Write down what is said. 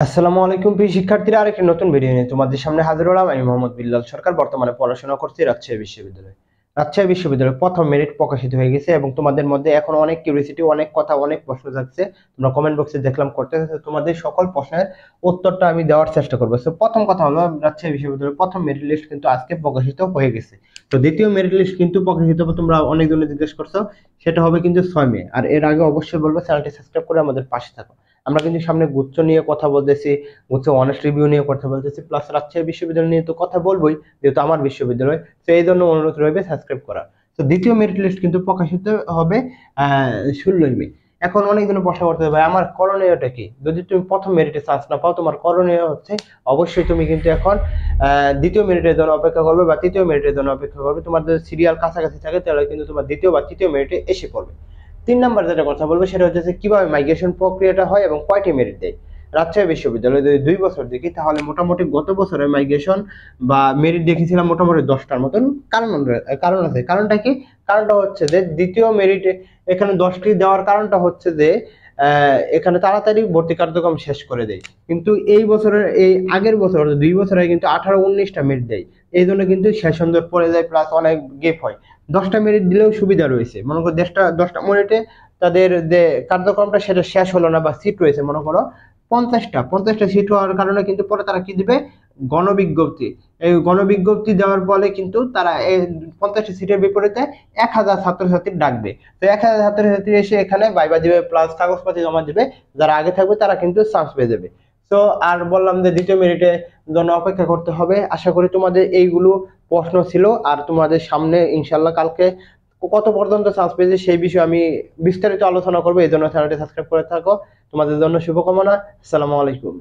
আসসালামু আলাইকুম প্রিয় শিক্ষার্থীরা, আরেকটি নতুন ভিডিও নিয়ে তোমাদের সামনে হাজির হলাম। আমি মোহাম্মদ বিল্লাল সরকার বর্তমানে পড়াশোনা করছি রাজশাহী বিশ্ববিদ্যালয়ে। রাজশাহী বিশ্ববিদ্যালয়ে প্রথম মেরিট প্রকাশিত হয়ে গেছে এবং তোমাদের মধ্যে এখন অনেক কিউরিওসিটি, অনেক কথা, অনেক প্রশ্ন থাকছে। তোমরা কমেন্ট বক্সে দেখলাম করতেছে, তোমাদের সকল প্রশ্নের উত্তরটা আমি দেওয়ার চেষ্টা করবো। তো প্রথম কথা হলো, রাজশাহী বিশ্ববিদ্যালয়ের প্রথম মেরিট লিস্ট কিন্তু আজকে প্রকাশিত হয়ে গেছে। তো দ্বিতীয় মেরিট লিস্ট কিন্তু প্রকাশিত হবে, তোমরা অনেকজনে জিজ্ঞেস করছো, সেটা হবে কিন্তু 6 মে। আর এর আগে অবশ্যই বলবো চ্যানেলটি সাবস্ক্রাইব করে আমাদের পাশে থাকো। আমরা কিন্তু সামনে গুচ্ছ নিয়ে কথা বলতেছি, হচ্ছে অনেস্ট রিভিউ নিয়ে কথা বলতেছি, প্লাস রাজশাহী বিশ্ববিদ্যালয় নিয়ে তো কথা বলবোই, যেহেতু আমার বিশ্ববিদ্যালয়। তো এই জন্য অনুরোধ রইবে সাবস্ক্রাইব করা। তো দ্বিতীয় মেরিট লিস্ট কিন্তু প্রকাশিত হবে 16 মে। এখন অনেকজন প্রশ্ন করতে হবে, ভাই আমার করণীয়টা কি? যদি তুমি প্রথম মেরিটে চান্স না পাও, তোমার করণীয় হচ্ছে অবশ্যই তুমি কিন্তু এখন দ্বিতীয় মেরিটের জন্য অপেক্ষা করবে বা তৃতীয় মেরিটের জন্য অপেক্ষা করবে। তোমার যদি সিরিয়াল কাছাকাছি থাকে তাহলে কিন্তু তোমার দ্বিতীয় বা তৃতীয় মেরিটে এসে পড়বে। 3 নাম্বার যেটা কথা বলবো সেটা হচ্ছে কিভাবে মাইগ্রেশন প্রক্রিয়াটা হয় এবং কয়টি মেরিট দেয়। রাজশাহী বিশ্ববিদ্যালয়ে যদি 2 বছর দেখি, তাহলে মোটামুটি গত বছরের মাইগ্রেশন বা মেরিট দেখেছিলাম মোটামুটি 10টার মতন। কারণ আছে। কারণটা কি? কারণটা হচ্ছে যে দ্বিতীয় মেরিটে এখানে 10টি দেওয়ার কারণটা হচ্ছে যে এখানে তাড়াতাড়ি ভর্তি কার্যক্রম শেষ করে দেয়। কিন্তু এই বছরের, এই আগের বছর 2 বছরে কিন্তু 18-19টা মেরিট দেয়। এই জন্য কিন্তু সেশন জট পড়ে যায়, প্লাস অনেক গেপ হয়। 10টা মেরিট দিলেও সুবিধা রয়েছে। মনে করো 10টা মেরিটে তাদের যে কার্যক্রমটা সেটা শেষ হলো না, বা সিট রয়েছে মনে করো 50টা সিট হওয়ার কারণে কিন্তু পরে তারা কি দিবে? গণবিজ্ঞপ্তি। এই গণবিজ্ঞপ্তি দেওয়ার ফলে কিন্তু তারা এই 50টা সিটের বিপরীতে 1000 ছাত্রছাত্রী ডাকবে। তো 1000 ছাত্রছাত্রী এসে এখানে ভাইবা দিবে, প্লাস কাগজপত্র জমা দিবে। যারা আগে থাকবে তারা কিন্তু চান্স পেয়ে যাবে। তো আর বললাম যে দ্বিতীয় মেরিটের জন্য অপেক্ষা করতে হবে। আশা করি তোমাদের এইগুলো প্রশ্ন ছিল। আর তোমাদের সামনে ইনশাল্লাহ কালকে কত পর্যন্ত চান্স পেয়েছে সেই বিষয়ে আমি বিস্তারিত আলোচনা করবো। এই জন্য চ্যানেলটি সাবস্ক্রাইব করে থাকো। তোমাদের জন্য শুভকামনা। আসসালামু আলাইকুম।